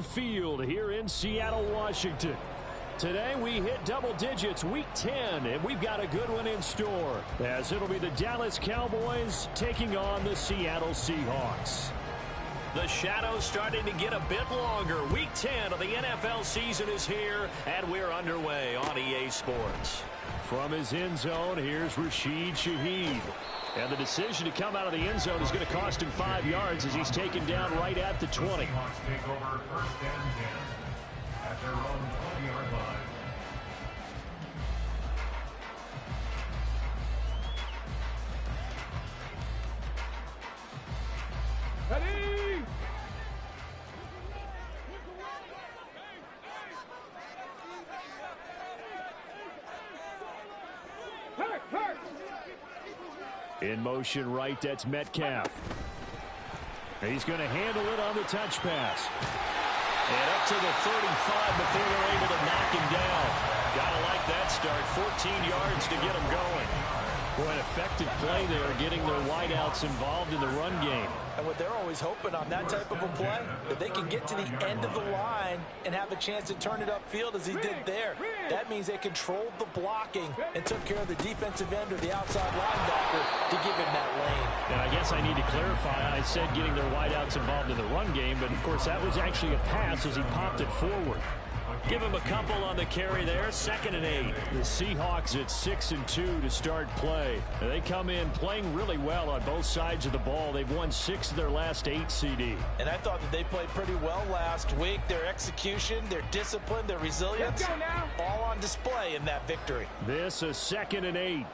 Lumen Field here in Seattle, Washington. Today we hit double digits, week 10, and we've got a good one in store, as it'll be the Dallas Cowboys taking on the Seattle Seahawks. The shadow's starting to get a bit longer. Week 10 of the NFL season is here, and we're underway on EA Sports. From his end zone, here's Rashid Shaheed. And the decision to come out of the end zone is going to cost him 5 yards as he's taken down right at the 20. Take over first and 10 at their own 20-yard line. Ready? In motion right, that's Metcalf. He's going to handle it on the touch pass. And up to the 35 before they're able to knock him down. Gotta like that start. 14 yards to get him going. Boy, an effective play there, getting their wideouts involved in the run game. And what they're always hoping on that type of a play, that they can get to the end of the line and have a chance to turn it upfield as he did there. That means they controlled the blocking and took care of the defensive end or the outside linebacker to give him that lane. And I guess I need to clarify, I said getting their wideouts involved in the run game, but of course that was actually a pass as he popped it forward. Give him a couple on the carry there. 2nd and 8. The Seahawks at 6-2 to start play. They come in playing really well on both sides of the ball. They've won 6 of their last 8 CD. And I thought that they played pretty well last week. Their execution, their discipline, their resilience, all on display in that victory. This a 2nd and 8.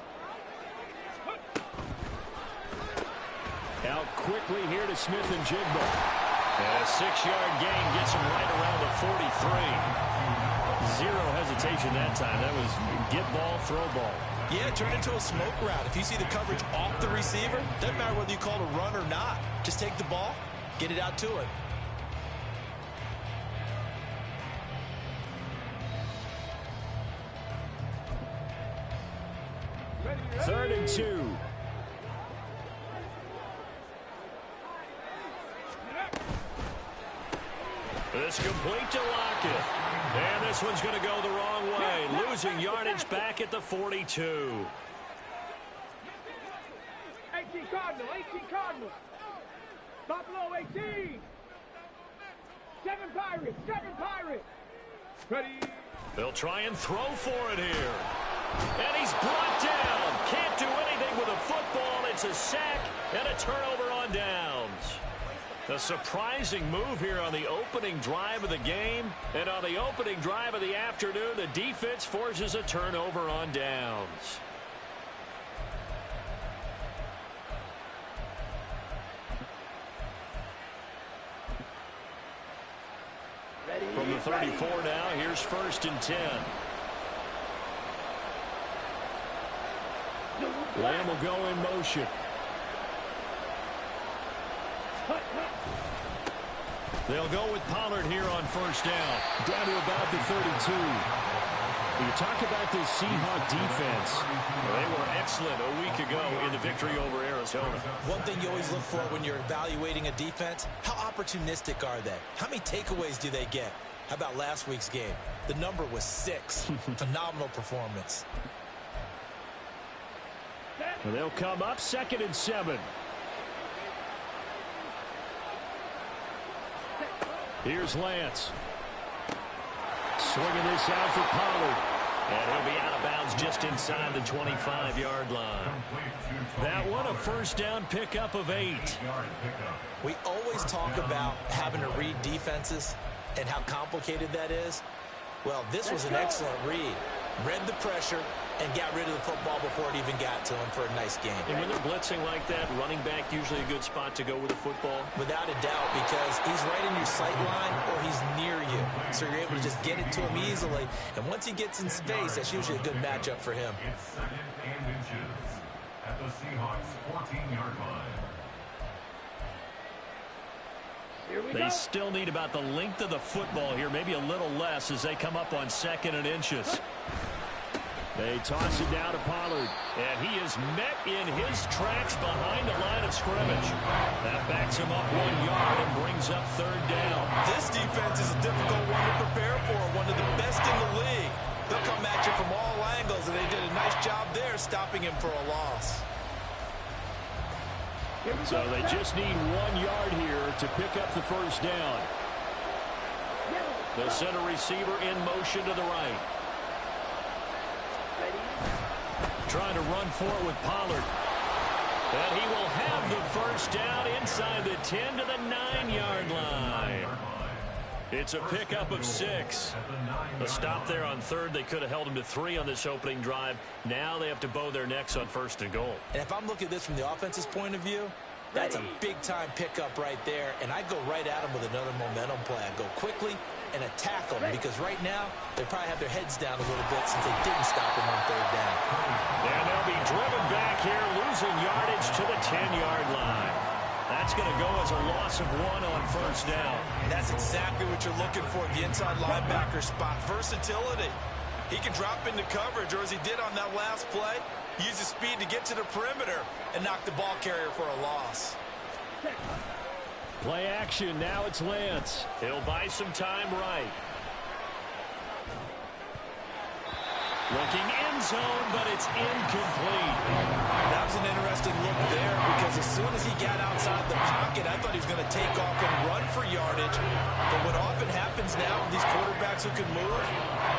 Out quickly here to Smith and Jigba. And a 6-yard gain gets him right around the 43. Zero hesitation that time. That was get ball, throw ball. Yeah, turn into a smoke route. If you see the coverage off the receiver, doesn't matter whether you call it a run or not. Just take the ball, get it out to it. Third and 2. This complete to Lockett. And this one's going to go the wrong way. Losing yardage back at the 42. 18 Cardinal, 18 Cardinal. Buffalo 18. 7 Pirates, 7 Pirates. Ready? They'll try and throw for it here. And he's brought down. Can't do anything with a football. It's a sack and a turnover on downs. A surprising move here on the opening drive of the game. And on the opening drive of the afternoon, the defense forces a turnover on downs. From the 34 now, here's 1st and 10. Lamb will go in motion. They'll go with Pollard here on 1st down. Down to about the 32. You talk about this Seahawk defense. They were excellent a week ago in the victory over Arizona. One thing you always look for when you're evaluating a defense, how opportunistic are they? How many takeaways do they get? How about last week's game? The number was 6. Phenomenal performance. And they'll come up 2nd and 7. Here's Lance. Swinging this out for Pollard. And he'll be out of bounds just inside the 25-yard line. That one, a 1st down pickup of 8. We always talk about having to read defenses and how complicated that is. Well, this was an excellent read. Read the pressure and got rid of the football before it even got to him for a nice game. And when they're blitzing like that, running back usually a good spot to go with the football? Without a doubt, because he's right in your sight line or he's near you. So you're able to just get it to him easily. And once he gets in space, that's usually a good matchup for him. It's 2nd and inches at the Seahawks 14-yard line. They still need about the length of the football here, maybe a little less as they come up on 2nd and inches. They toss it down to Pollard. And he is met in his tracks behind the line of scrimmage. That backs him up 1 yard and brings up third down. This defense is a difficult one to prepare for. One of the best in the league. They'll come at you from all angles, and they did a nice job there stopping him for a loss. So they just need 1 yard here to pick up the first down. The center receiver in motion to the right. Trying to run for it with Pollard. And he will have the first down inside the 10 to the 9-yard line. It's a pickup of 6. A stop there on third. They could have held him to 3 on this opening drive. Now they have to bow their necks on first and goal. And if I'm looking at this from the offense's point of view, that's a big-time pickup right there. And I go right at him with another momentum play. I go quickly and attack them because right now they probably have their heads down a little bit since they didn't stop him on third down. And they'll be driven back here, losing yardage to the 10-yard line. That's going to go as a loss of 1 on first down. And that's exactly what you're looking for, the inside linebacker spot. Versatility. He can drop into coverage, or as he did on that last play, use his speed to get to the perimeter and knock the ball carrier for a loss. Play action. Now it's Lance. He'll buy some time right. Looking end zone, but it's incomplete. That was an interesting look there because as soon as he got outside the pocket, I thought he was going to take off and run for yardage. But what often happens now with these quarterbacks who can move,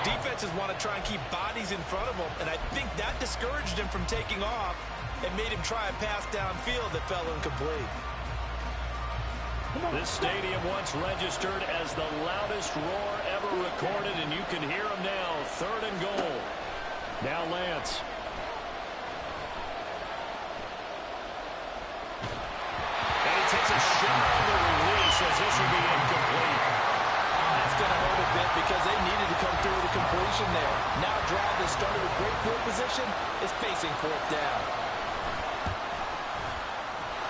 defenses want to try and keep bodies in front of them, and I think that discouraged him from taking off and made him try a pass downfield that fell incomplete. This stadium once registered as the loudest roar ever recorded, and you can hear him now. Third and goal. Now Lance. And he takes a shot on the release as this will be incomplete. That's going to hurt a bit because they needed to come through with a completion there. Now a drive that started with great field position is facing fourth down.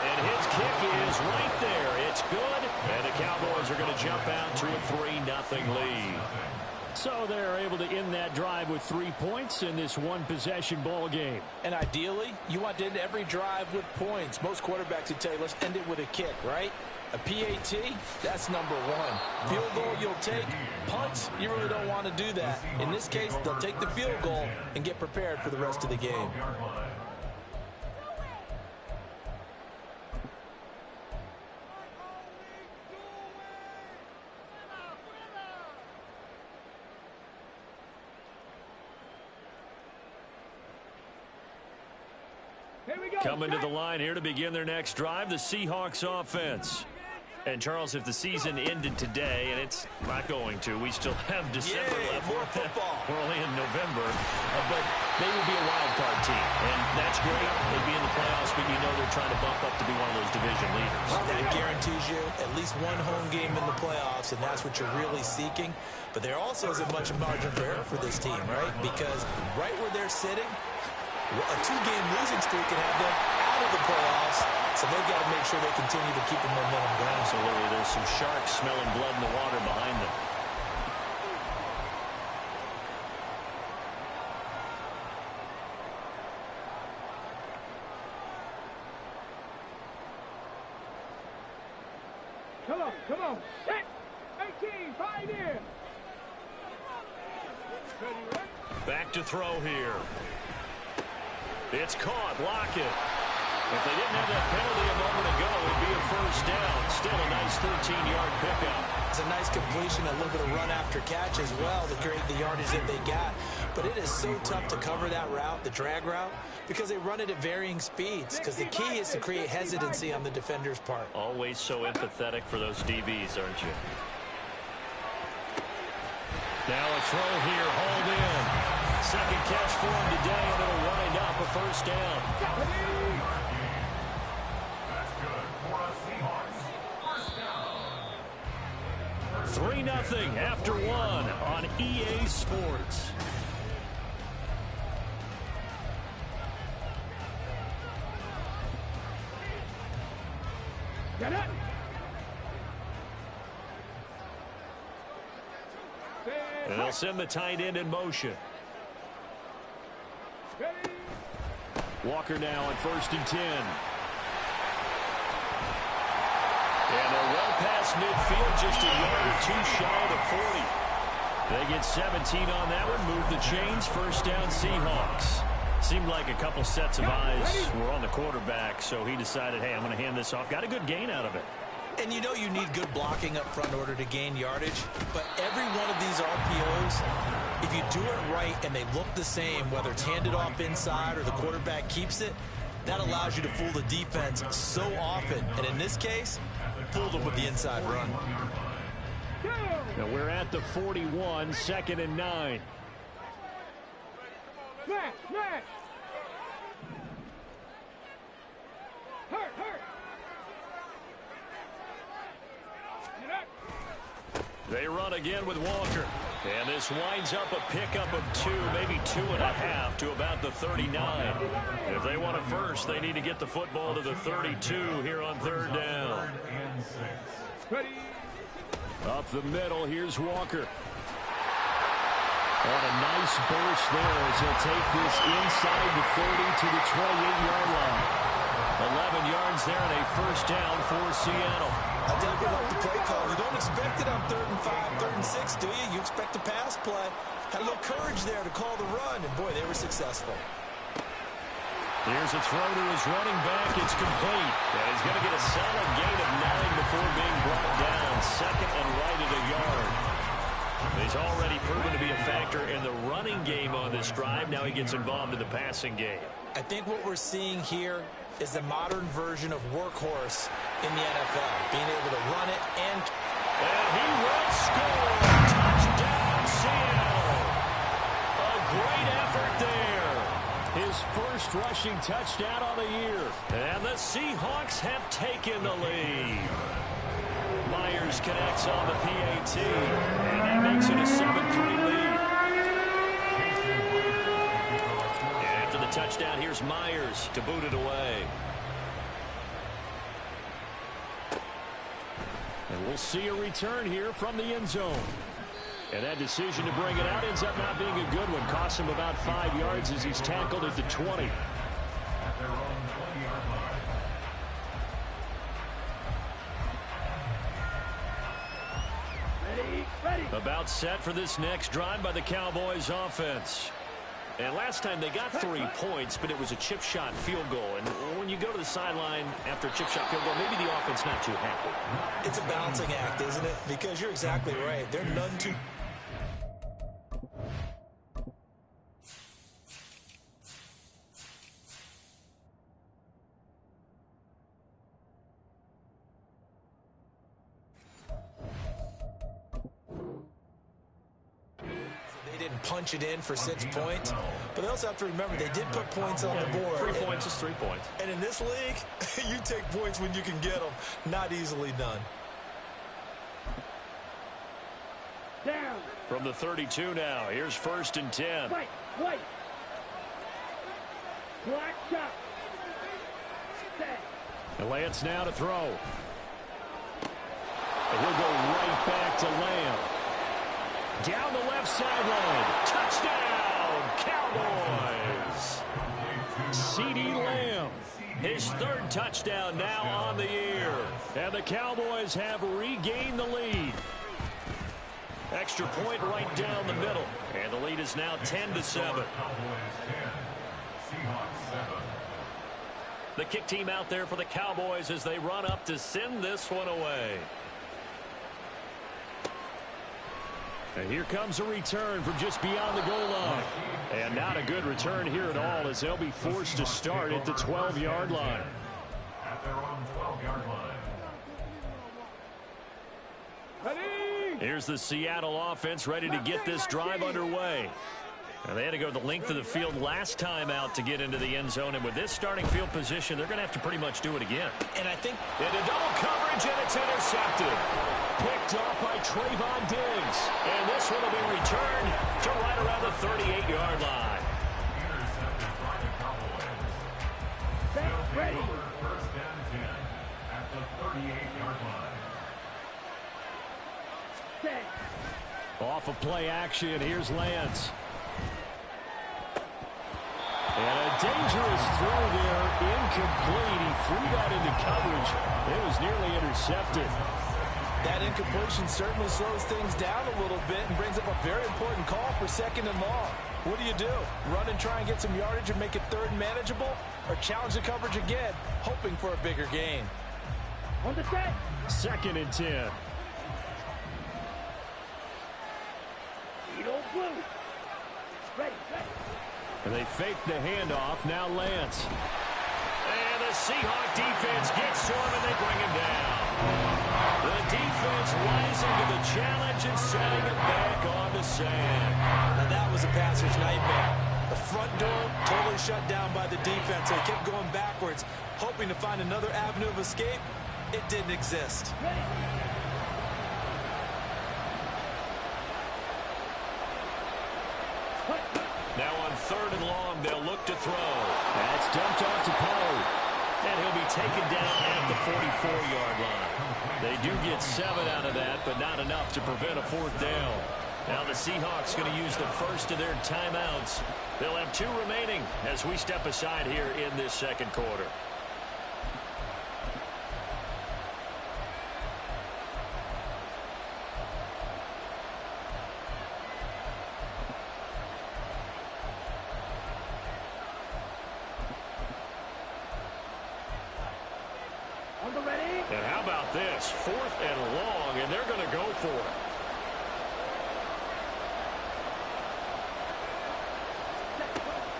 And his kick is right there. It's good. And the Cowboys are going to jump out to a 3-0 lead. So they're able to end that drive with 3 points in this one-possession ball game. And ideally, you want to end every drive with points. Most quarterbacks would tell you, let's end it with a kick, right? A PAT, that's number 1. Field goal you'll take. Punts, you really don't want to do that. In this case, they'll take the field goal and get prepared for the rest of the game. Coming to the line here to begin their next drive, the Seahawks offense. And, Charles, if the season ended today, and it's not going to, we still have December left. More football. We're only in November. But they would be a wild card team. And that's great. They'd be in the playoffs, but you know they're trying to bump up to be one of those division leaders. That guarantees you at least one home game in the playoffs, and that's what you're really seeking. But there also isn't much margin for error for this team, right? Because right where they're sitting, a 2-game losing streak can have them out of the playoffs, so they've got to make sure they continue to keep the momentum going. Absolutely. There's some sharks smelling blood in the water behind them. Come on. Set. 18, 5 in. Back to throw here. It's caught. Lockett. If they didn't have that penalty a moment ago, it would be a first down. Still a nice 13-yard pickup. It's a nice completion, a little bit of run after catch as well to create the yardage that they got. But it is so tough to cover that route, the drag route, because they run it at varying speeds. Because the key is to create hesitancy on the defender's part. Always so empathetic for those DBs, aren't you? Now a throw here, hauled in. Second catch for him today, and it'll wind up a first down. That's good for a Seahawks. First down. 3-0 after 1 on EA Sports. Get it. And they'll send the tight end in motion. Walker now on 1st and 10. And they're well past midfield, just a yard or two shy of the 40. They get 17 on that one, move the chains, 1st down Seahawks. Seemed like a couple sets of eyes were on the quarterback, so he decided, hey, I'm going to hand this off. Got a good gain out of it. And you know you need good blocking up front in order to gain yardage, but every one of these RPOs, if you do it right and they look the same, whether it's handed off inside or the quarterback keeps it, that allows you to fool the defense so often. And in this case, fooled them with the inside run. Now we're at the 41, 2nd and 9. Matt. Hurt. They run again with Walker. And this winds up a pickup of 2, maybe 2.5 to about the 39. If they want a first, they need to get the football to the 32 here on 3rd down. Up the middle, here's Walker. On a nice burst there as he'll take this inside the 30 to the 28-yard line. 11 yards there and a 1st down for Seattle. I definitely like the play call. You don't expect it on 3rd and 5, 3rd and 6, do you? You expect a pass play. Had a little courage there to call the run, and boy, they were successful. Here's a throw to his running back. It's complete. And he's going to get a solid gain of 9 before being brought down. 2nd and right at a yard. He's already proven to be a factor in the running game on this drive. Now he gets involved in the passing game. I think what we're seeing here is the modern version of workhorse in the NFL, being able to run it and he will score. Touchdown, Seattle. A great effort there. His first rushing touchdown on the year. And the Seahawks have taken the lead. Myers connects on the PAT, and that makes it a 7-3 lead. And after the touchdown, here's Myers to boot it away. And we'll see a return here from the end zone. And that decision to bring it out ends up not being a good one. Costs him about 5 yards as he's tackled at the 20. At their own 20-yard line. About set for this next drive by the Cowboys offense. And last time they got 3 points, but it was a chip shot field goal. And when you go to the sideline after a chip shot field goal, maybe the offense not too happy. It's a balancing act, isn't it? Because you're exactly right. They're none too... punch it in for 6 points, but they also have to remember they did put points on the board. 3 points is 3 points. And in this league, you take points when you can get them. Not easily done. Down. From the 32 now, here's 1st and 10. White. Black shot. Set. And Lance now to throw. And he'll go right back to Lamb. Down the left sideline. Touchdown, Cowboys. CeeDee Lamb, his 3rd touchdown now on the year. And the Cowboys have regained the lead. Extra point right down the middle. And the lead is now 10-7. The kick team out there for the Cowboys as they run up to send this one away. And here comes a return from just beyond the goal line. And not a good return here at all as they'll be forced to start at the 12-yard line. At their own 12-yard line. Here's the Seattle offense ready to get this drive underway. And they had to go the length of the field last time out to get into the end zone. And with this starting field position, they're going to have to pretty much do it again. And I think into double coverage, and it's intercepted. Picked off by Trayvon Diggs. And this one will be returned to right around the 38-yard line. Intercepted by the Cowboys. Ready. First and 10 at the 38-yard line. Set. Off of play action, here's Lance. And a dangerous throw there, incomplete. He threw that into coverage. It was nearly intercepted. That incompletion certainly slows things down a little bit and brings up a very important call for 2nd and long. What do? Run and try and get some yardage and make it 3rd and manageable? Or challenge the coverage again, hoping for a bigger gain? On the set. 2nd and 10. Blue. Ready. And they fake the handoff. Now Lance. And the Seahawk defense gets to him, and they bring him down. The defense rising to the challenge and setting it back on the sand. Now that was a passer's nightmare. The front door totally shut down by the defense. They kept going backwards, hoping to find another avenue of escape. It didn't exist. Now on 3rd and long, they'll look to throw. That's dumped off to Poe. And he'll be taken down at the 44-yard line. They do get 7 out of that, but not enough to prevent a 4th down. Now the Seahawks going to use the first of their timeouts. They'll have 2 remaining as we step aside here in this 2nd quarter. And how about this? 4th and long, and they're going to go for it.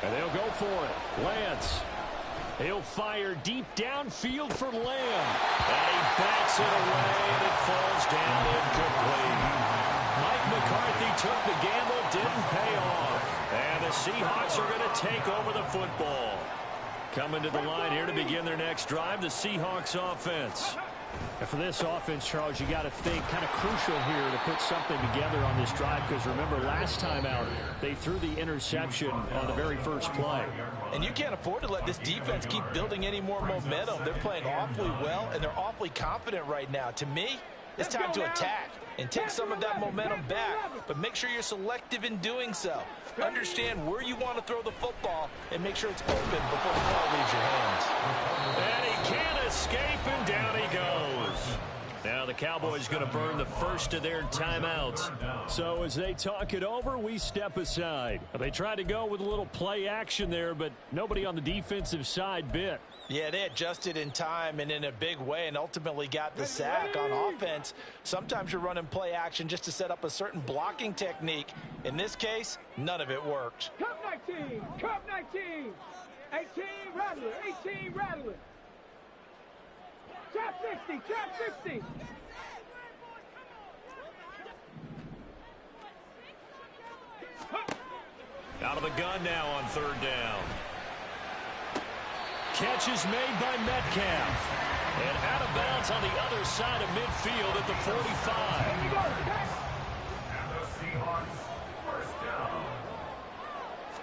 And they'll go for it. Lance. He'll fire deep downfield for Lamb. And he bats it away, and it falls down incomplete. Mike McCarthy took the gamble, didn't pay off. And the Seahawks are going to take over the football. Coming to the line here to begin their next drive, the Seahawks offense. And for this offense, Charles, you got to think kind of crucial here to put something together on this drive, because remember last time out they threw the interception on the very first play. And you can't afford to let this defense keep building any more momentum. They're playing awfully well, and they're awfully confident right now. To me, it's time to attack and take some of that momentum back, but make sure you're selective in doing so. Understand where you want to throw the football and make sure it's open before the ball leaves your hands. And he can't escape, and down he goes. Now the Cowboys going to burn the first of their timeouts. So as they talk it over, we step aside. They tried to go with a little play action there, but nobody on the defensive side bit. Yeah, they adjusted in time and in a big way and ultimately got the sack. On offense, sometimes you're running play action just to set up a certain blocking technique. In this case, none of it worked. Cup 19, Cup 19, 18 Rattler, 18 Rattler. Trap 60, trap 60. Out of the gun now on 3rd down. Catch is made by Metcalf. And out of bounds on the other side of midfield at the 45. And the Seahawks, 1st down.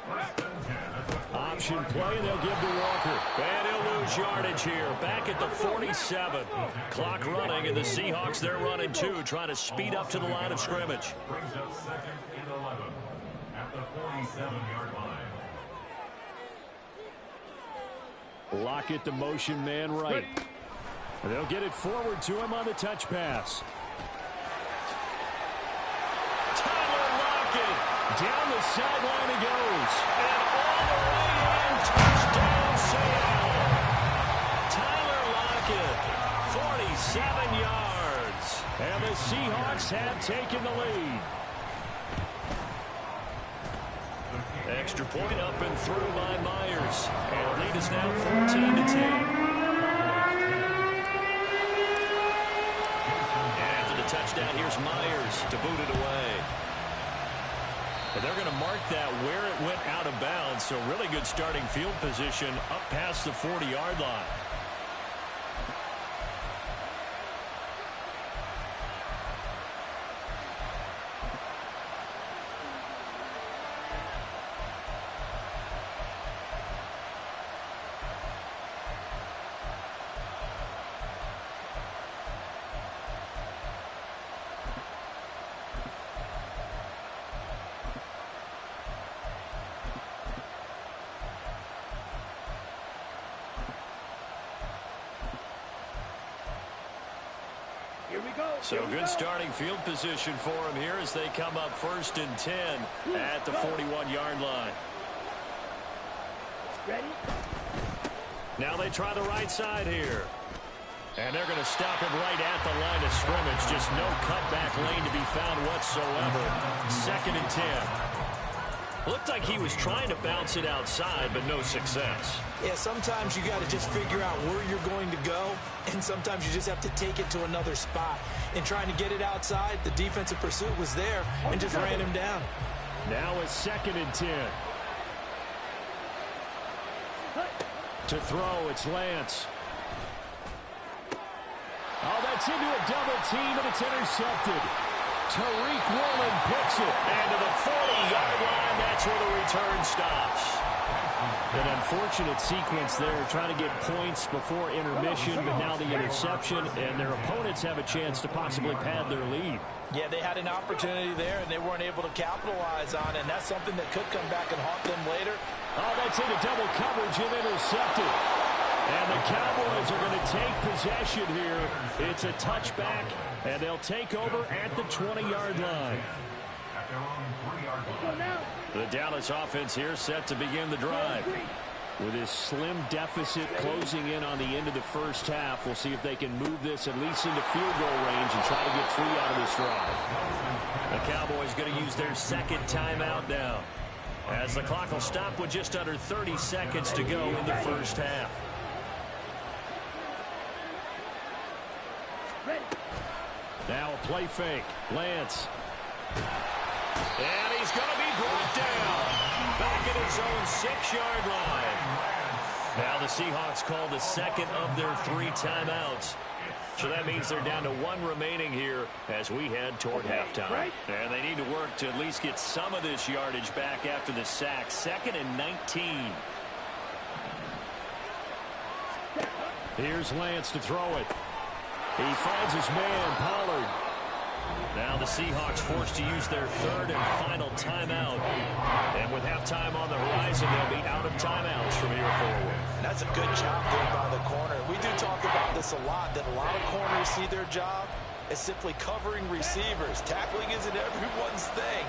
1st and 10 at the 45. Option play, they'll give to Walker. And he'll lose yardage here. Back at the 47. Clock running, and the Seahawks, they're running 2, trying to speed up to the line of scrimmage. Brings up 2nd and 11 at the 47-yard line. Lockett, the motion man right. And they'll get it forward to him on the touch pass. Tyler Lockett. Down the sideline he goes. And all the way in. Touchdown, Seattle. Tyler Lockett, 47 yards. And the Seahawks have taken the lead. Extra point up and through by Myers. And the lead is now 14-10. And after the touchdown, here's Myers to boot it away. And they're going to mark that where it went out of bounds. So really good starting field position up past the 40-yard line. So good starting field position for him here as they come up 1st and 10 at the 41-yard line. Ready? Now they try the right side here. And they're going to stop him right at the line of scrimmage. Just no cutback lane to be found whatsoever. 2nd and 10. Looked like he was trying to bounce it outside, but no success. Yeah, sometimes you got to just figure out where you're going to go, and sometimes you just have to take it to another spot. In trying to get it outside, the defensive pursuit was there and just ran him down. Now it's 2nd and 10. To throw, it's Lance. Oh, that's into a double team, and it's intercepted. Tariq Woolen picks it. And to the 40-yard line, that's where the return stops. An unfortunate sequence there, trying to get points before intermission, but now the interception, and their opponents have a chance to possibly pad their lead. Yeah, they had an opportunity there, and they weren't able to capitalize on it, and that's something that could come back and haunt them later. Oh, that's into double coverage and intercepted. And the Cowboys are going to take possession here. It's a touchback, and they'll take over at the 20-yard line. The Dallas offense here set to begin the drive. With this slim deficit closing in on the end of the first half, we'll see if they can move this at least into field goal range and try to get 3 out of this drive. The Cowboys going to use their 2nd timeout now, as the clock will stop with just under 30 seconds to go in the first half. Now a play fake. Lance. And he's going to be brought down. Back at his own 6-yard line. Now the Seahawks call the 2nd of their 3 timeouts. So that means they're down to 1 remaining here as we head toward halftime. And they need to work to at least get some of this yardage back after the sack. 2nd and 19. Here's Lance to throw it. He finds his man, Pollard. Now the Seahawks forced to use their 3rd and final timeout. And with halftime on the horizon, they'll be out of timeouts from here forward. That's a good job there by the corner. We do talk about this a lot, that a lot of corners see their job as simply covering receivers. Tackling isn't everyone's thing.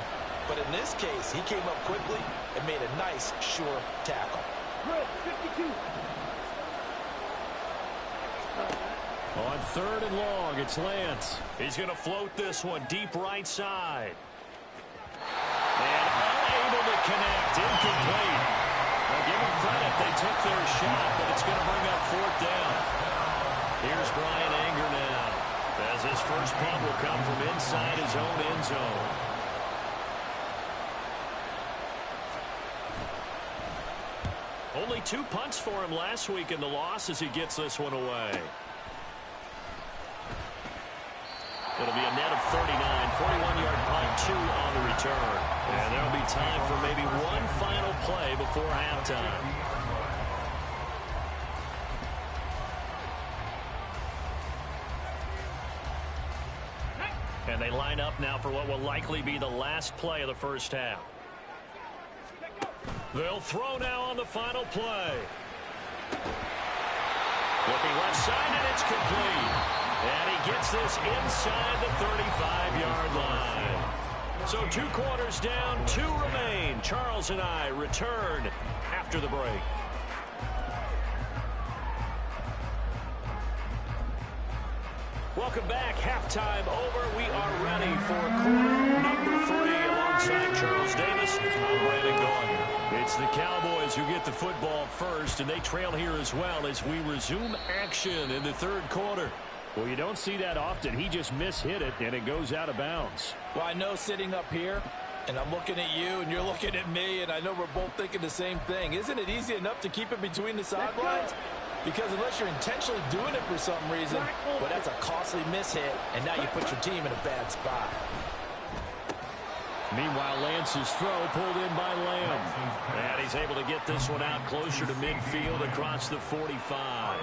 But in this case, he came up quickly and made a nice, sure tackle. 52. On 3rd and long, it's Lance. He's going to float this one deep right side. And unable to connect. Incomplete. Well, give him credit. They took their shot, but it's going to bring up 4th down. Here's Brian Anger now, as his first punt will come from inside his own end zone. Only 2 punts for him last week in the loss as he gets this one away. It'll be a net of 39, 41-yard punt, 2 on the return. And there'll be time for maybe 1 final play before halftime. And they line up now for what will likely be the last play of the first half. They'll throw now on the final play. Looking left side, and it's complete. And he gets this inside the 35-yard line. So 2 quarters down, 2 remain. Charles and I return after the break. Welcome back. Halftime over. We are ready for quarter number 3 alongside Charles Davis. I'm Brandon Gaughan. It's the Cowboys who get the football first, and they trail here as well as we resume action in the 3rd quarter. Well, you don't see that often. He just mishit it, and it goes out of bounds. Well, I know sitting up here, and I'm looking at you, and you're looking at me, and I know we're both thinking the same thing. Isn't it easy enough to keep it between the sidelines? Because unless you're intentionally doing it for some reason, well, that's a costly mishit, and now you put your team in a bad spot. Meanwhile, Lance's throw pulled in by Lamb. And he's able to get this one out closer to midfield across the 45.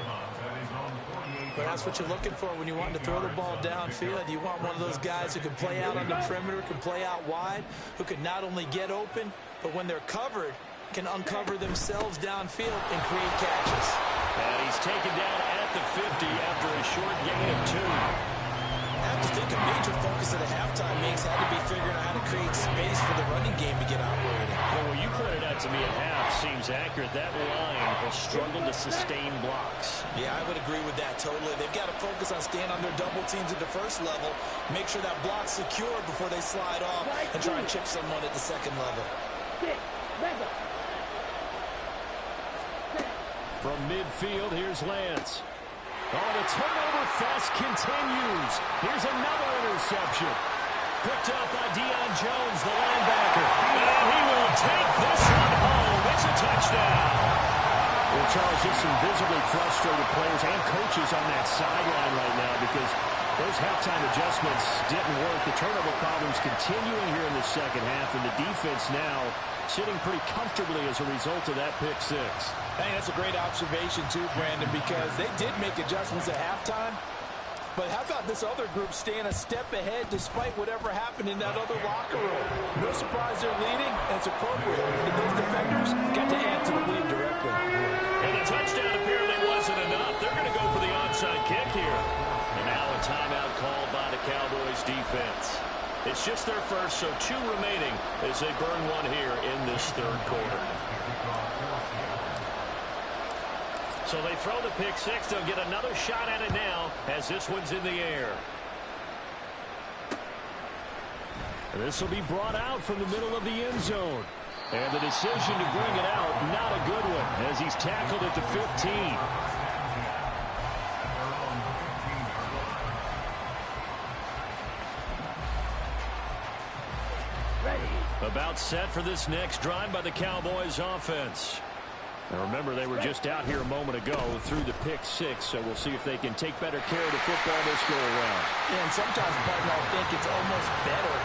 But that's what you're looking for when you want to throw the ball downfield. You want one of those guys who can play out on the perimeter, can play out wide, who can not only get open, but when they're covered, can uncover themselves downfield and create catches. And he's taken down at the 50 after a short gain of 2. I have to think a major focus at a halftime means had to be figuring out how to create space for the running game to get operating. Well, what you pointed out to me at half seems accurate. That line will struggle to sustain blocks. Yeah, I would agree with that totally. They've got to focus on staying on their double teams at the first level, make sure that block's secure before they slide off and try and chip someone at the second level. From midfield, here's Lance. Oh, the turnover fest continues. Here's another interception. Picked up by Deion Jones, the linebacker. And he will take this one home. It's a touchdown. Well, Charles, just some visibly frustrated players and coaches on that sideline right now because those halftime adjustments didn't work. The turnover problems continuing here in the second half, and the defense now sitting pretty comfortably as a result of that pick six. I think that's a great observation too, Brandon, because they did make adjustments at halftime. But how about this other group staying a step ahead despite whatever happened in that other locker room? No surprise they're leading, and it's appropriate. And those defenders got to add to the lead directly. And the touchdown apparently wasn't enough. They're going to go for the onside kick here. And now a timeout called by the Cowboys defense. It's just their first, so 2 remaining as they burn one here in this third quarter. So they throw the pick six. They'll get another shot at it now as this one's in the air. And this will be brought out from the middle of the end zone. And the decision to bring it out, not a good one, as he's tackled at the 15. About set for this next drive by the Cowboys offense. Now remember, they were just out here a moment ago through the pick six, so we'll see if they can take better care of the football this go around. Yeah, and sometimes, partner, I think it's almost better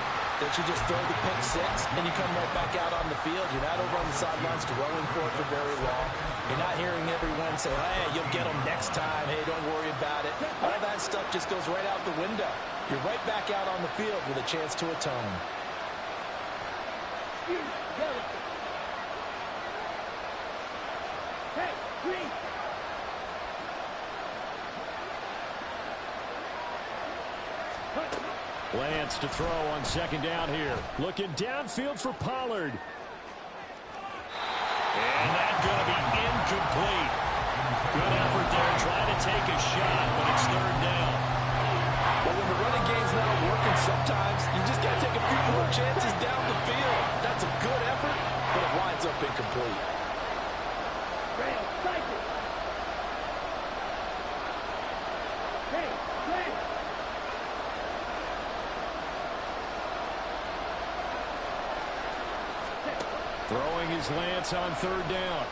that you just throw the pick six and you come right back out on the field. You're not over on the sidelines dwelling for it for very long. You're not hearing everyone say, hey, you'll get them next time. Hey, don't worry about it. All that stuff just goes right out the window. You're right back out on the field with a chance to atone. Lance to throw on second down here. Looking downfield for Pollard. And that's going to be incomplete. Good effort there trying to take a shot, but it's third down. But when the running game's not working, sometimes you just got to take a few more chances down the field. That's a good effort, but it winds up incomplete. Throwing his Lance on third down.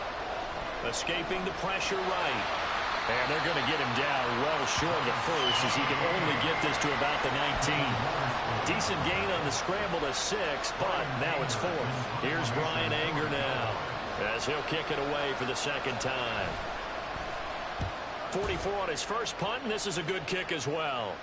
Escaping the pressure right. And they're going to get him down well short of the first as he can only get this to about the 19. Decent gain on the scramble to 6, but now it's 4th. Here's Brian Anger now as he'll kick it away for the second time. 44 on his first punt, and this is a good kick as well.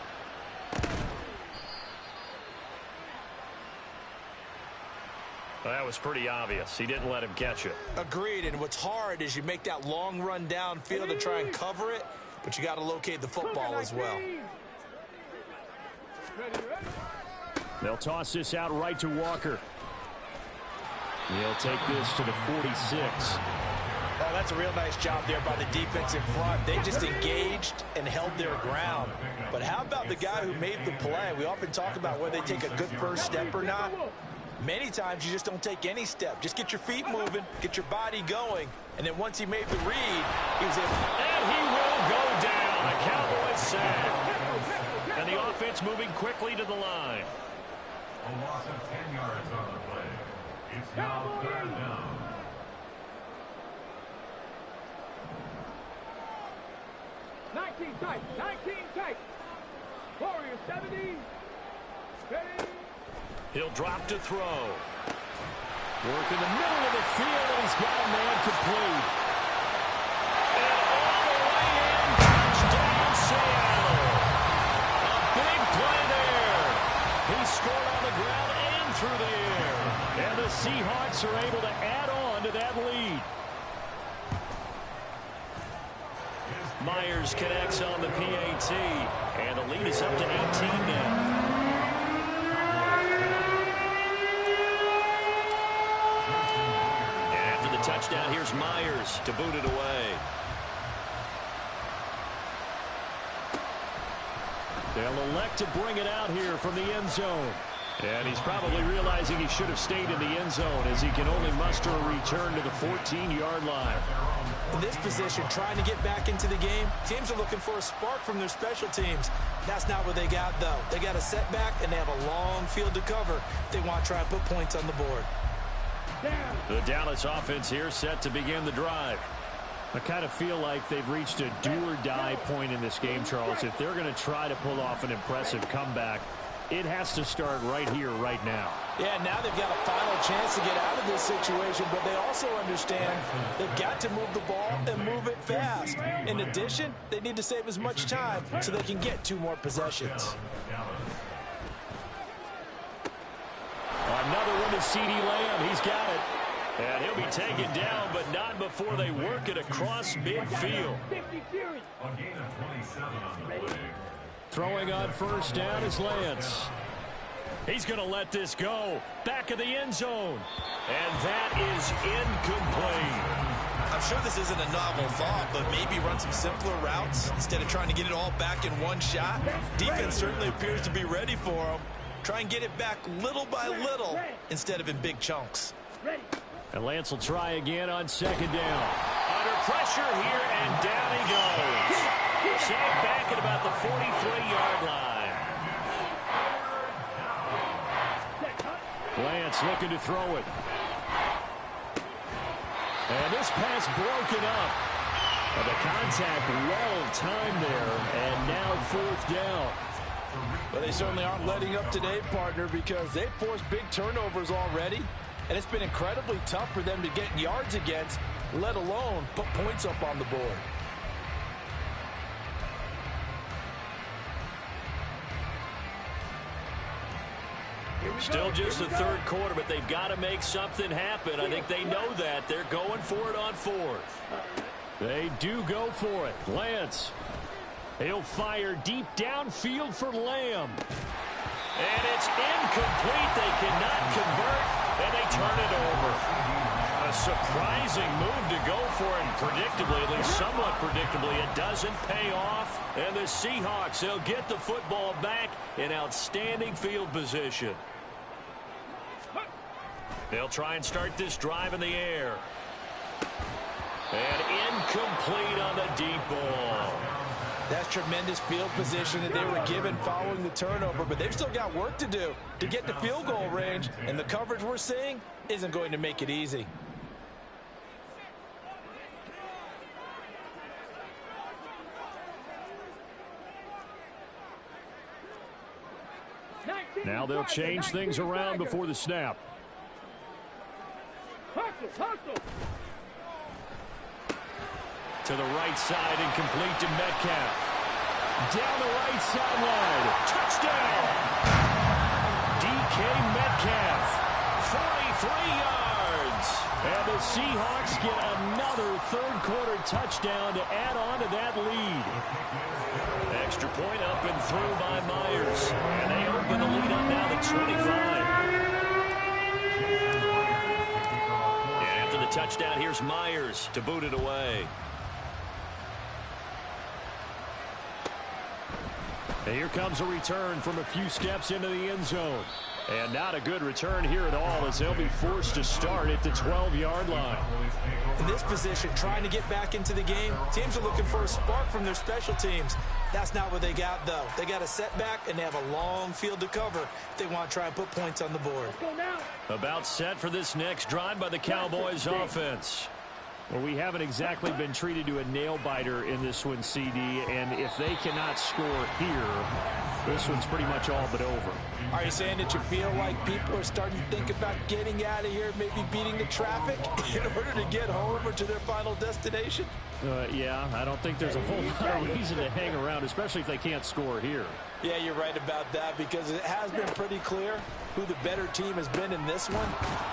That was pretty obvious. He didn't let him catch it. Agreed, and what's hard is you make that long run downfield to try and cover it, but you got to locate the football as well. They'll toss this out right to Walker. He'll take this to the 46. Oh, that's a real nice job there by the defense in front. They just engaged and held their ground. But how about the guy who made the play? We often talk about whether they take a good first step or not. Many times you just don't take any step. Just get your feet moving, get your body going, and then once he made the read, he was able to... And he will go down. A Cowboys sack. And the offense moving quickly to the line. A loss of 10 yards on the play. It's now third down. Warriors 70. Ready. He'll drop to throw. Work in the middle of the field, and he's got a man complete. And all the way in, touchdown Seattle. A big play there. He scored on the ground and through the air. And the Seahawks are able to add on to that lead. Myers connects on the PAT, and the lead is up to 18 now. Touchdown, here's Myers to boot it away. They'll elect to bring it out here from the end zone. And he's probably realizing he should have stayed in the end zone as he can only muster a return to the 14-yard line. In this position, trying to get back into the game, teams are looking for a spark from their special teams. That's not what they got, though. They got a setback, and they have a long field to cover if they want to try and put points on the board. The Dallas offense here set to begin the drive. I kind of feel like they've reached a do-or-die point in this game, Charles. If they're going to try to pull off an impressive comeback, it has to start right here, right now. Yeah, now they've got a final chance to get out of this situation, but they also understand they've got to move the ball and move it fast. In addition, they need to save as much time so they can get 2 more possessions. Another one to C.D. Lamb. He's got it. And he'll be taken down, but not before they work it across midfield. Throwing on first down is Lance. He's going to let this go. Back of the end zone. And that is incomplete. I'm sure this isn't a novel thought, but maybe run some simpler routes instead of trying to get it all back in one shot. Defense certainly appears to be ready for him. Try and get it back little by little instead of in big chunks. And Lance will try again on second down. Under pressure here, and down he goes. Saved back at about the 43-yard line. Lance looking to throw it. And this pass broken up. And the contact well timed there, and now fourth down. Well, they certainly aren't letting up today, partner, because they've forced big turnovers already, and it's been incredibly tough for them to get yards against, let alone put points up on the board. Still just the third quarter, but they've got to make something happen. I think they know that. They're going for it on fourth. They do go for it. Lance. He'll fire deep downfield for Lamb. And it's incomplete. They cannot convert, and they turn it over. A surprising move to go for it, and predictably, at least somewhat predictably, it doesn't pay off. And the Seahawks, they'll get the football back in outstanding field position. They'll try and start this drive in the air. And incomplete on the deep ball. That's tremendous field position that they were given following the turnover, but they've still got work to do to get to field goal range, and the coverage we're seeing isn't going to make it easy. Now they'll change things around before the snap. To the right side and complete to Metcalf. Down the right sideline. Touchdown! DK Metcalf. 43 yards. And the Seahawks get another third-quarter touchdown to add on to that lead. Extra point up and through by Myers. And they open the lead up now to 25. And after the touchdown, here's Myers to boot it away. And here comes a return from a few steps into the end zone. And not a good return here at all, as they'll be forced to start at the 12-yard line. In this position, trying to get back into the game, teams are looking for a spark from their special teams. That's not what they got, though. They got a setback, and they have a long field to cover if they want to try and put points on the board. About set for this next drive by the Cowboys offense. Well, we haven't exactly been treated to a nail-biter in this one, CD, and if they cannot score here, this one's pretty much all but over. Are you saying that you feel like people are starting to think about getting out of here, maybe beating the traffic in order to get home or to their final destination? Yeah, I don't think there's a whole lot of reason to hang around, especially if they can't score here. Yeah, you're right about that because it has been pretty clear who the better team has been in this one.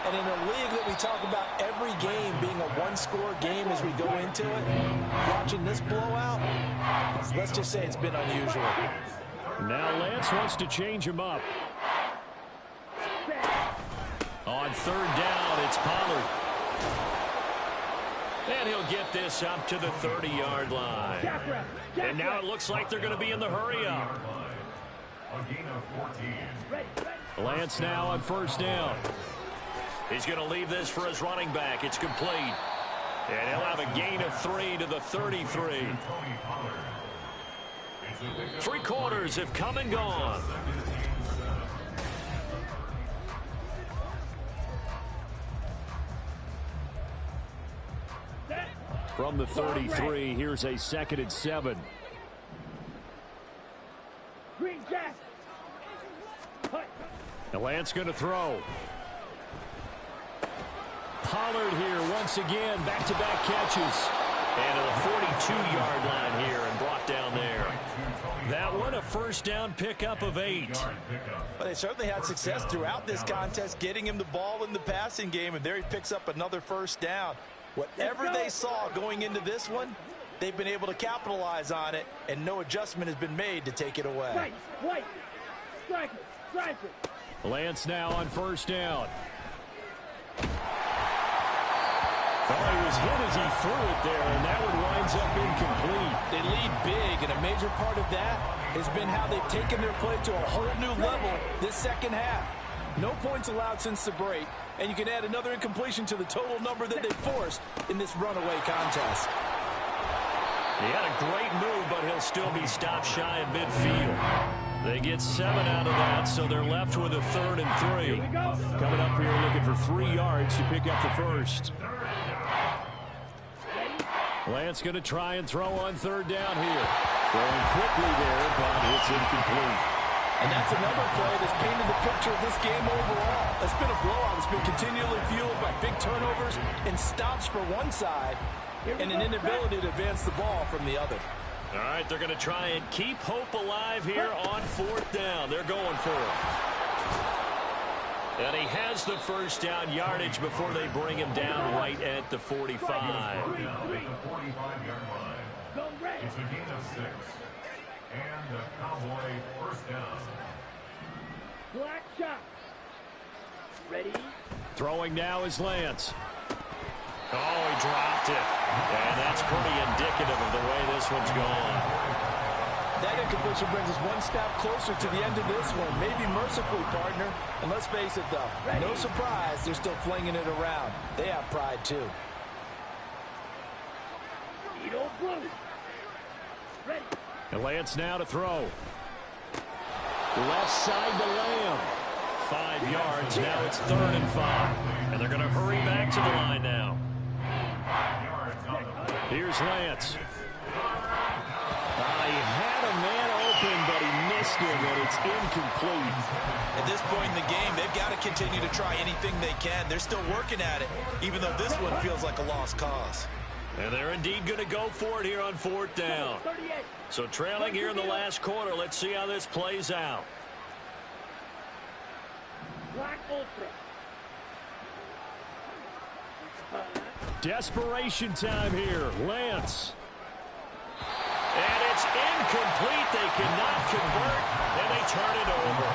And in a league that we talk about every game being a one-score game as we go into it, watching this blowout, let's just say it's been unusual. Now Lance wants to change him up. On third down, it's Pollard. And he'll get this up to the 30-yard line. And now it looks like they're going to be in the hurry-up. Lance now on first down. He's going to leave this for his running back. It's complete. And he'll have a gain of 3 to the 33. 3 quarters have come and gone. From the 33, here's a 2nd and 7. And Lance going to throw. Pollard here once again, back-to-back catches. And to the 42-yard line here and brought down there. That one a first down pickup of 8. Well, they certainly had success throughout this contest, getting him the ball in the passing game, and there he picks up another first down. Whatever they saw going into this one, they've been able to capitalize on it, and no adjustment has been made to take it away. Lance now on first down. Well, he was hit as he threw it there, and that one winds up incomplete. They lead big, and a major part of that has been how they've taken their play to a whole new level this second half. No points allowed since the break, and you can add another incompletion to the total number that they forced in this runaway contest. He had a great move, but he'll still be stopped shy of midfield. They get 7 out of that, so they're left with a 3rd and 3. Coming up here looking for 3 yards to pick up the first. Lance going to try and throw on 3rd down here. Throwing quickly there, but it's incomplete. And that's another play that's painted the picture of this game overall. It's been a blowout. It's been continually fueled by big turnovers and stops for one side and an inability to advance the ball from the other. All right, they're going to try and keep hope alive here on 4th down. They're going for it. And he has the first down yardage before they bring him down right at the 45. It's a gain of 6. And the Cowboy first down. Black shot. Ready? Throwing now is Lance. Oh, he dropped it. And that's pretty indicative of the way this one's gone. That incompletion brings us one step closer to the end of this one. Maybe mercifully, partner. And let's face it, though. No surprise, they're still flinging it around. They have pride, too. Ready. And Lance now to throw. Left side to Lamb. 5 yards. Now it's 3rd and 5. And they're going to hurry back to the line now. Here's Lance. He had a man open, but he missed him, and it's incomplete. At this point in the game, they've got to continue to try anything they can. They're still working at it, even though this one feels like a lost cause. And they're indeed going to go for it here on 4th down. So trailing here in the last quarter. Let's see how this plays out. Black Ultra. Desperation time here. Lance. And it's incomplete. They cannot convert, and they turn it over.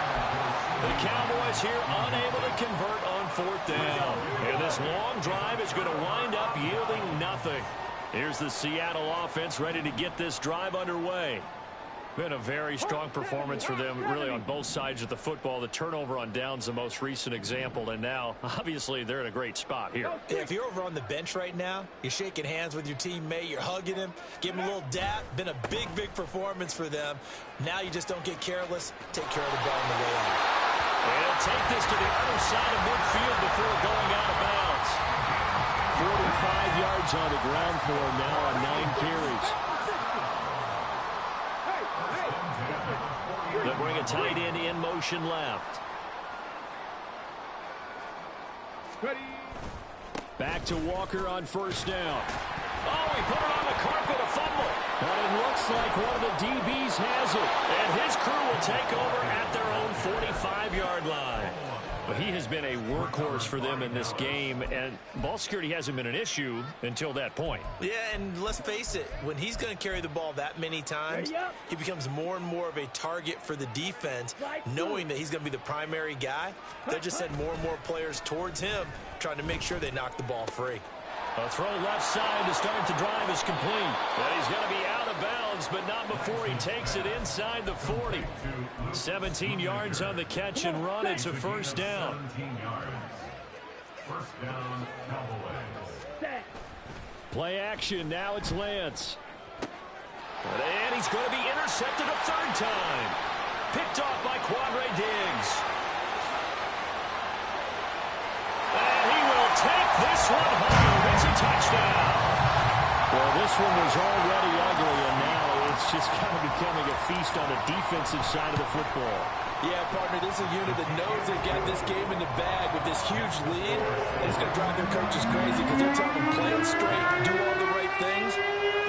The Cowboys here unable to convert on 4th down. And this long drive is going to wind up yielding nothing. Here's the Seattle offense ready to get this drive underway. Been a very strong performance for them, really, on both sides of the football. The turnover on downs, the most recent example, and now, obviously, they're in a great spot here. If you're over on the bench right now, you're shaking hands with your teammate, you're hugging him, give him a little dap. Been a big, big performance for them. Now you just don't get careless. Take care of the ball on the way out. And he'll take this to the other side of midfield before going out of bounds. 45 yards on the ground for him now on 9 carries. They'll bring a tight end in motion left. Back to Walker on 1st down. Oh, he put it on the carpet, a fumble. And it looks like one of the DBs has it. And his crew will take over at their own 45-yard line. But he has been a workhorse for them in this game, and ball security hasn't been an issue until that point. Yeah, and let's face it, when he's going to carry the ball that many times, he becomes more and more of a target for the defense, knowing that he's going to be the primary guy. They'll just send more and more players towards him, trying to make sure they knock the ball free. A throw left side to start the drive is complete. And he's going to be out of bounds, but not before he takes it inside the 40. 17 yards on the catch and run. It's a first down. 17 yards. First down, Cowboys. Play action. Now it's Lance. And he's going to be intercepted a third time. Picked off by Quandre Diggs. And he will take this one home. It's a touchdown. Well, this one was already ugly, and now it's just kind of becoming a feast on the defensive side of the football. Yeah, partner, this is a unit that knows they got this game in the bag with this huge lead. And it's going to drive their coaches crazy because they're telling them play it straight, do all the right things.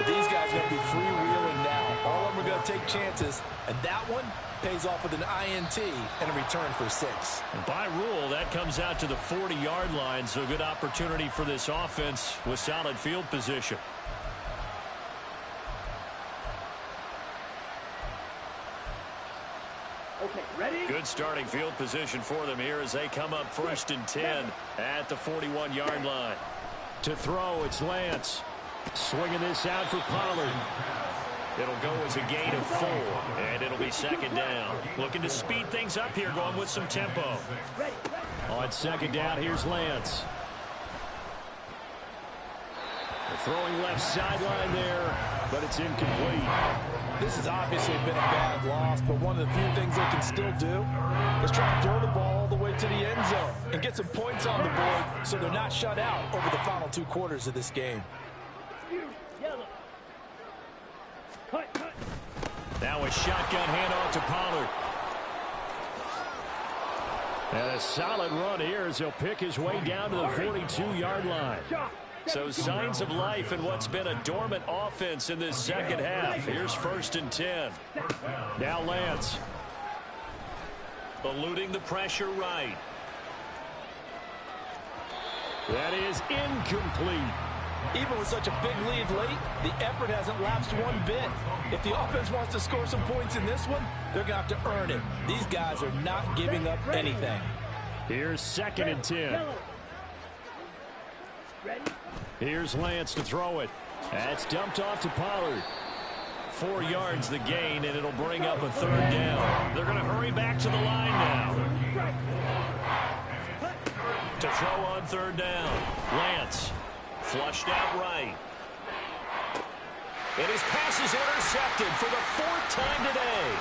But these guys are going to be freewheeling now. All of them are going to take chances, and that one pays off with an INT and a return for 6. And by rule, that comes out to the 40-yard line, so a good opportunity for this offense with solid field position. Okay, ready? Good starting field position for them here as they come up first and 10 at the 41-yard line. To throw, it's Lance. Swinging this out for Pollard. It'll go as a gain of 4, and it'll be second down. Looking to speed things up here, going with some tempo. On second down, here's Lance. Throwing left sideline there, but it's incomplete. This has obviously been a bad loss, but one of the few things they can still do is try to throw the ball all the way to the end zone and get some points on the board so they're not shut out over the final 2 quarters of this game. Now a shotgun handoff to Pollard. And a solid run here as he'll pick his way down to the 42-yard line. So signs of life in what's been a dormant offense in this second half. Here's first and 10. Now Lance. Eluding the pressure right. That is incomplete. Even with such a big lead late, the effort hasn't lapsed one bit. If the offense wants to score some points in this one, they're going to have to earn it. These guys are not giving up anything. Here's second and 10. Here's Lance to throw it. That's dumped off to Pollard. 4 yards the gain, and it'll bring up a third down. They're going to hurry back to the line now. To throw on third down. Lance. Flushed out right. And his pass is intercepted for the 4th time today.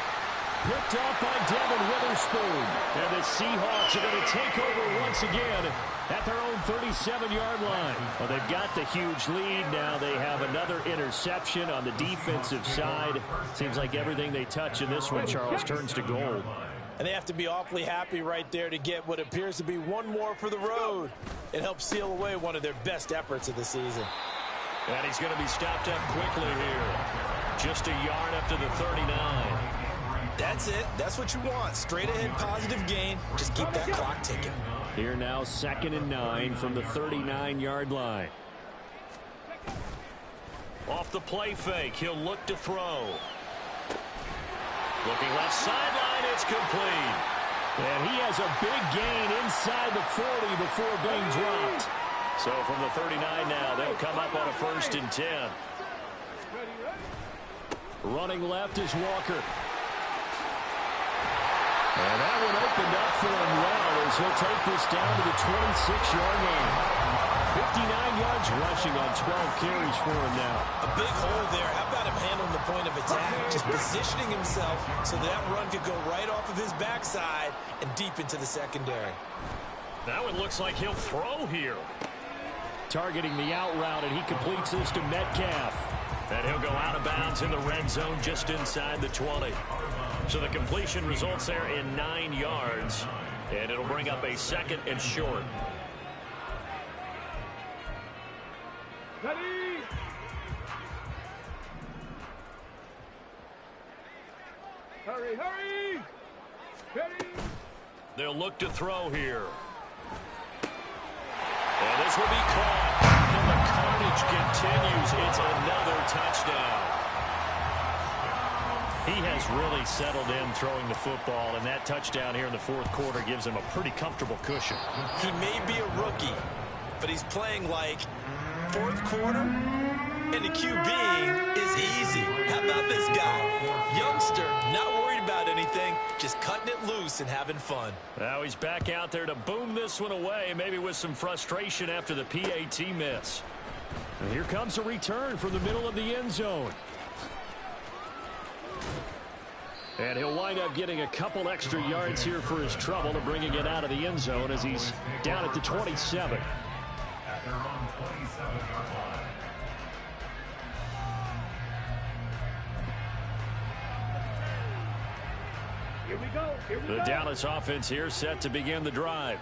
Picked off by Devin Witherspoon. And the Seahawks are going to take over once again at their own 37-yard line. Well, they've got the huge lead. Now they have another interception on the defensive side. Seems like everything they touch in this one, Charles, turns to gold. And they have to be awfully happy right there to get what appears to be one more for the road. It helps seal away one of their best efforts of the season. And he's going to be stopped up quickly here. Just a yard up to the 39. That's it. That's what you want. Straight ahead positive gain. Just keep that clock ticking. Here now, second and 9 from the 39-yard line. Off the play fake, he'll look to throw. Looking left sideline, it's complete. And he has a big gain inside the 40 before being dropped. So from the 39 now, they'll come up on a first and 10. Running left is Walker. And that one opened up for him well as he'll take this down to the 26-yard line. 59 yards rushing on 12 carries for him now. A big hole there. How about him handling the point of attack? Just positioning himself so that run could go right off of his backside and deep into the secondary. Now it looks like he'll throw here. Targeting the out route, and he completes this to Metcalf. And he'll go out of bounds in the red zone just inside the 20. So the completion results there in 9 yards. And it'll bring up a second and short. Ready? Hurry, hurry! Ready? They'll look to throw here. And this will be caught. And the carnage continues. It's another touchdown. He has really settled in throwing the football, and that touchdown here in the fourth quarter gives him a pretty comfortable cushion. He may be a rookie, but he's playing like fourth quarter, and the QB is easy. How about this guy? Youngster, not worried about anything, just cutting it loose and having fun. Now he's back out there to boom this one away, maybe with some frustration after the PAT miss. And here comes a return from the middle of the end zone. And he'll wind up getting a couple extra yards here for his trouble to bringing it out of the end zone as he's down at the 27. At their own 27-yard line. Here we go. Here we The go. Dallas offense here set to begin the drive.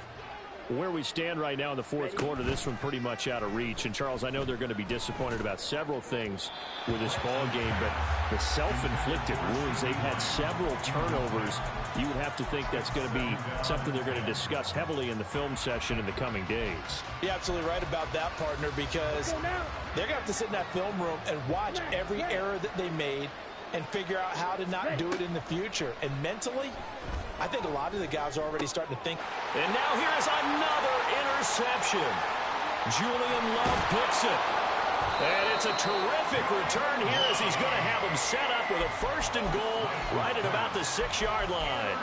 Where we stand right now in the fourth quarter, this one pretty much out of reach. And, Charles, I know they're going to be disappointed about several things with this ball game, but the self-inflicted wounds, they've had several turnovers. You would have to think that's going to be something they're going to discuss heavily in the film session in the coming days. You're absolutely right about that, partner, because they're going to have to sit in that film room and watch every error that they made and figure out how to not do it in the future. And mentally, I think a lot of the guys are already starting to think. And now here is another interception. Julian Love picks it. And it's a terrific return here as he's going to have him set up with a first and goal right at about the 6-yard line.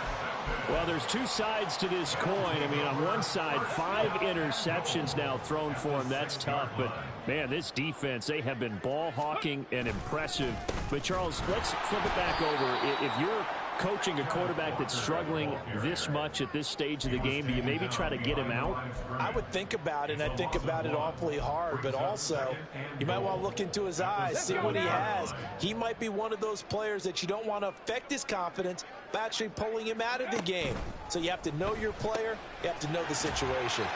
Well, there's two sides to this coin. I mean, on one side, 5 interceptions now thrown for him. That's tough. But, man, this defense, they have been ball hawking and impressive. But, Charles, let's flip it back over. If you're coaching a quarterback that's struggling this much at this stage of the game, do you maybe try to get him out? I would think about it, and I think about it awfully hard, but also you might want to look into his eyes, see what he has. He might be one of those players that you don't want to affect his confidence by actually pulling him out of the game. So you have to know your player, you have to know the situation.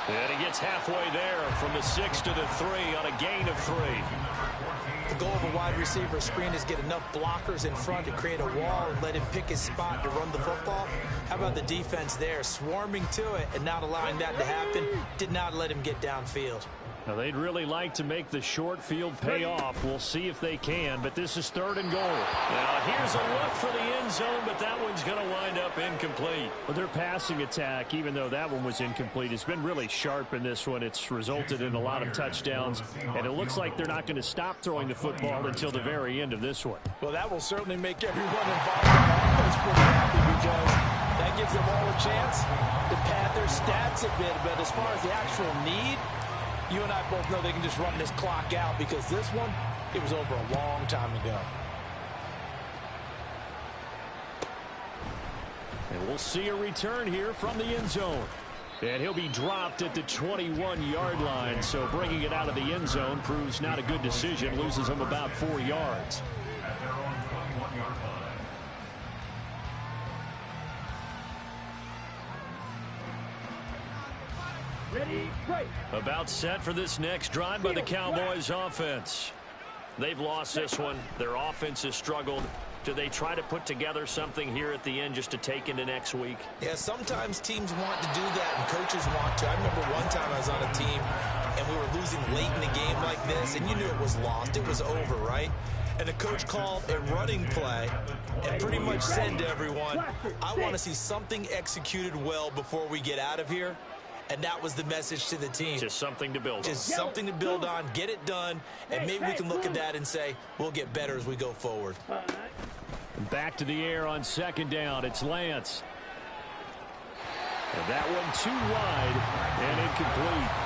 And he gets halfway there from the 6 to the 3 on a gain of 3. The goal of a wide receiver screen is get enough blockers in front to create a wall and let him pick his spot to run the football. How about the defense there, swarming to it and not allowing that to happen, did not let him get downfield. Now, they'd really like to make the short field pay off. We'll see if they can, but this is 3rd and goal. Now, here's a look for the end zone, but that one's going to wind up incomplete. But their passing attack, even though that one was incomplete, has been really sharp in this one. It's resulted in a lot of touchdowns, and it looks like they're not going to stop throwing the football until the very end of this one. Well, that will certainly make everyone involved in the offense pretty happy because that gives them all a chance to pad their stats a bit. But as far as the actual need, you and I both know they can just run this clock out because this one, it was over a long time ago. And we'll see a return here from the end zone. And he'll be dropped at the 21-yard line, so bringing it out of the end zone proves not a good decision, loses him about 4 yards. At their own 21-yard line. Ready, break. About set for this next drive by the Cowboys offense. They've lost this one. Their offense has struggled. Do they try to put together something here at the end just to take into next week? Yeah, sometimes teams want to do that and coaches want to. I remember one time I was on a team and we were losing late in the game like this and you knew it was lost. It was over, right? And the coach called a running play and pretty much said to everyone, I want to see something executed well before we get out of here. And that was the message to the team. Just something to build on. Just something to build on, get it done, and maybe we can look at that and say, we'll get better as we go forward. Back to the air on 2nd down. It's Lance. And that one too wide and incomplete.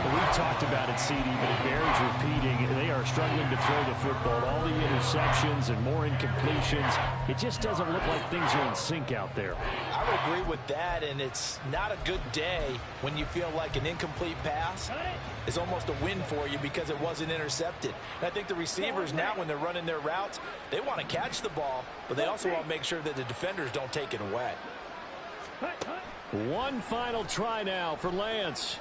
We've talked about it, CD, but it bears repeating. They are struggling to throw the football. All the interceptions and more incompletions. It just doesn't look like things are in sync out there. I would agree with that, and it's not a good day when you feel like an incomplete pass is almost a win for you because it wasn't intercepted. And I think the receivers now, when they're running their routes, they want to catch the ball, but they also want to make sure that the defenders don't take it away. One final try now for Lance.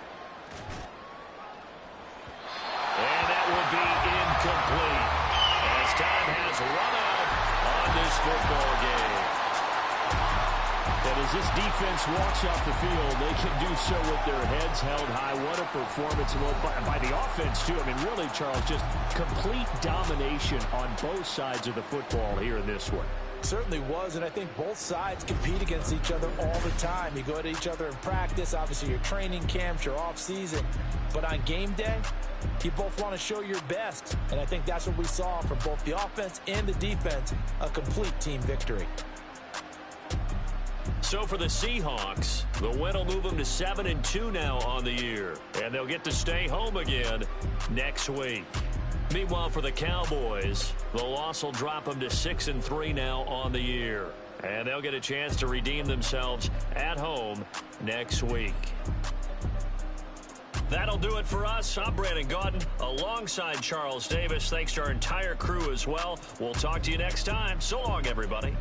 And that will be incomplete as time has run out on this football game. And as this defense walks off the field, they can do so with their heads held high. What a performance by the offense, too. I mean, really, Charles, just complete domination on both sides of the football here in this one. Certainly was, and I think both sides compete against each other all the time. You go at each other in practice, obviously your training camps, your off-season. But on game day, you both want to show your best. And I think that's what we saw from both the offense and the defense, a complete team victory. So for the Seahawks, the win will move them to 7-2 now on the year. And they'll get to stay home again next week. Meanwhile, for the Cowboys, the loss will drop them to 6-3 now on the year. And they'll get a chance to redeem themselves at home next week. That'll do it for us. I'm Brandon Gaudin alongside Charles Davis. Thanks to our entire crew as well. We'll talk to you next time. So long, everybody.